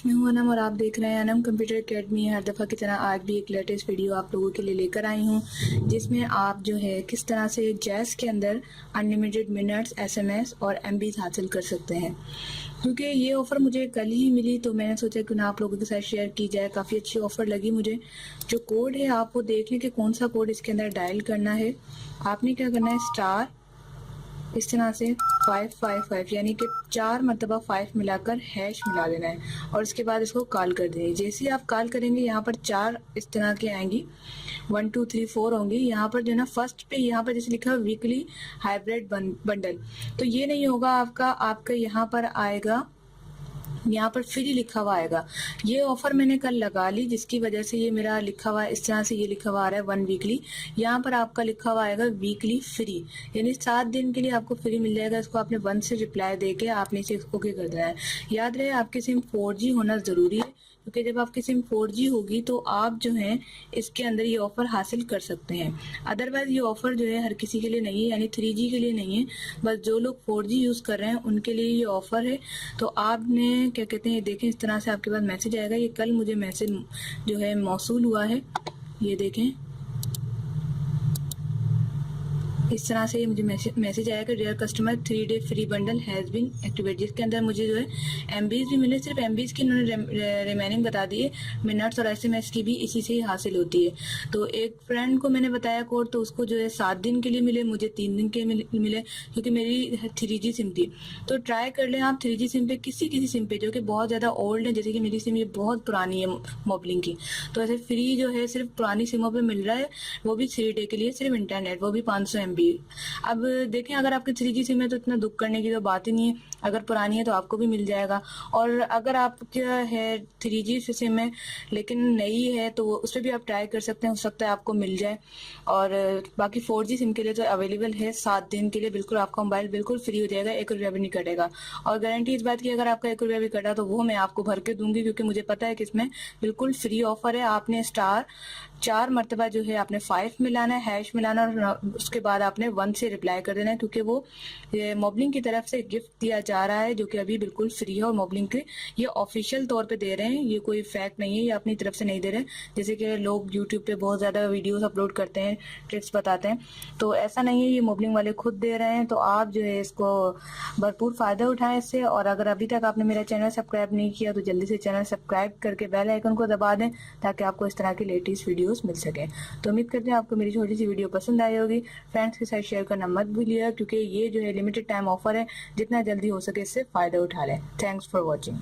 मैं हूं अनम और आप देख रहे हैं अनम कंप्यूटर एकेडमी। हर दफ़ा की तरह आज भी एक लेटेस्ट वीडियो आप लोगों के लिए लेकर आई हूं, जिसमें आप जो है किस तरह से जैज़ के अंदर अनलिमिटेड मिनट्स, एसएमएस और एमबीज हासिल कर सकते हैं। क्योंकि ये ऑफ़र मुझे कल ही मिली तो मैंने सोचा कि ना आप लोगों के साथ शेयर की जाए। काफ़ी अच्छी ऑफ़र लगी मुझे। जो कोड है आप वो देख लें कि कौन सा कोड इसके अंदर डायल करना है। आपने क्या करना है, स्टार इस तरह से 555 यानी कि 4 मरतबा 5 मिलाकर हैश मिला देना है और उसके बाद इसको कॉल कर देंगे। जैसे ही आप कॉल करेंगे यहाँ पर 4 इस तरह के आएंगी, 1 2 3 4 होंगी। यहाँ पर जो ना फर्स्ट पे यहाँ पर जैसे लिखा है वीकली हाइब्रिड बंडल, तो ये नहीं होगा आपका यहाँ पर आएगा, यहाँ पर फ्री लिखा हुआ आएगा। ये ऑफर मैंने कल लगा ली, जिसकी वजह से ये मेरा लिखा हुआ इस तरह से ये लिखा हुआ आ रहा है 1 वीकली। यहाँ पर आपका लिखा हुआ आएगा वीकली फ्री, यानी 7 दिन के लिए आपको फ्री मिल जाएगा। इसको आपने 1 से रिप्लाई देके आपने इसे ओके कर देना है। याद रहे आपकी सिम 4G होना जरूरी है, क्योंकि जब आपकी सिम 4G होगी तो आप जो है इसके अंदर ये ऑफर हासिल कर सकते हैं। अदरवाइज ये ऑफर जो है हर किसी के लिए नहीं है, यानी 3G के लिए नहीं है। बस जो लोग 4G यूज कर रहे हैं उनके लिए ये ऑफर है। तो आपने क्या कहते हैं, देखें इस तरह से आपके पास मैसेज आएगा। ये कल मुझे मैसेज जो है मौसूल हुआ है, ये देखें इस तरह से ये मुझे मैसेज आएगा, dear customer 3 day free bundle has been activate, जिसके अंदर मुझे जो है एमबीज भी मिले। सिर्फ एमबीज की उन्होंने रिमेनिंग बता दी है, मिनट्स और एसएमएस की भी इसी से ही हासिल होती है। तो एक फ्रेंड को मैंने बताया कोड, तो उसको जो है 7 दिन के लिए मिले, मुझे 3 दिन के मिले, क्योंकि मेरी 3G सिम थी। तो ट्राई कर लें आप 3G सिम पे, किसी सिम पे जो कि बहुत ज़्यादा ओल्ड है, जैसे कि मेरी सिम ये बहुत पुरानी है मोबलिंग की, तो ऐसे फ्री जो है सिर्फ पुरानी सिमों पे मिल रहा है, वो भी 3 डे के लिए, सिर्फ इंटरनेट, वो भी 500 MB। अब देखें अगर आपकी 3G सिम है तो इतना दुख करने की तो बात ही नहीं है, अगर पुरानी है तो आपको भी मिल जाएगा। और अगर आपका है 3G सिम है लेकिन नई है तो उस पर भी आप ट्राई कर सकते हैं, हो सकता है आपको मिल जाए। और बाकी 4G सिम के लिए तो अवेलेबल है 7 दिन के लिए, बिल्कुल आपका मोबाइल बिल्कुल फ्री हो जाएगा, 1 रुपया भी नहीं कटेगा। और गारंटी इस बात की, अगर आपका 1 रुपया भी कटा तो वो मैं आपको भर के दूंगी, क्योंकि मुझे पता है कि इसमें बिल्कुल फ्री ऑफर है। आपने स्टार 4 मरतबा जो है आपने 5 मिलाना है, हैश मिलाना, और उसके बाद आपने 1 से रिप्लाई कर देना है, क्योंकि वो मोबलिंग की तरफ से गिफ्ट दिया जा रहा है जो कि अभी बिल्कुल फ्री है। और मोबलिंग के ये ऑफिशियल तौर पे दे रहे हैं, ये कोई फैक्ट नहीं है, ये अपनी तरफ से नहीं दे रहे हैं। जैसे कि लोग यूट्यूब पे बहुत ज़्यादा वीडियोस अपलोड करते हैं, ट्रिक्स बताते हैं, तो ऐसा नहीं है, ये मोबलिंग वाले खुद दे रहे हैं। तो आप जो है इसको भरपूर फ़ायदा उठाएं इससे। और अगर अभी तक आपने मेरा चैनल सब्सक्राइब नहीं किया तो जल्दी से चैनल सब्सक्राइब करके बेल आइकन को दबा दें, ताकि आपको इस तरह की लेटेस्ट वीडियोस मिल सके। तो उम्मीद करते हैं आपको मेरी छोटी सी वीडियो पसंद आई होगी। फ्रेंड्स के साथ शेयर करना मत भूलिएगा, क्योंकि ये जो है लिमिटेड टाइम ऑफर है, जितना जल्दी हो सके इससे फ़ायदा उठा लें। Thanks for watching.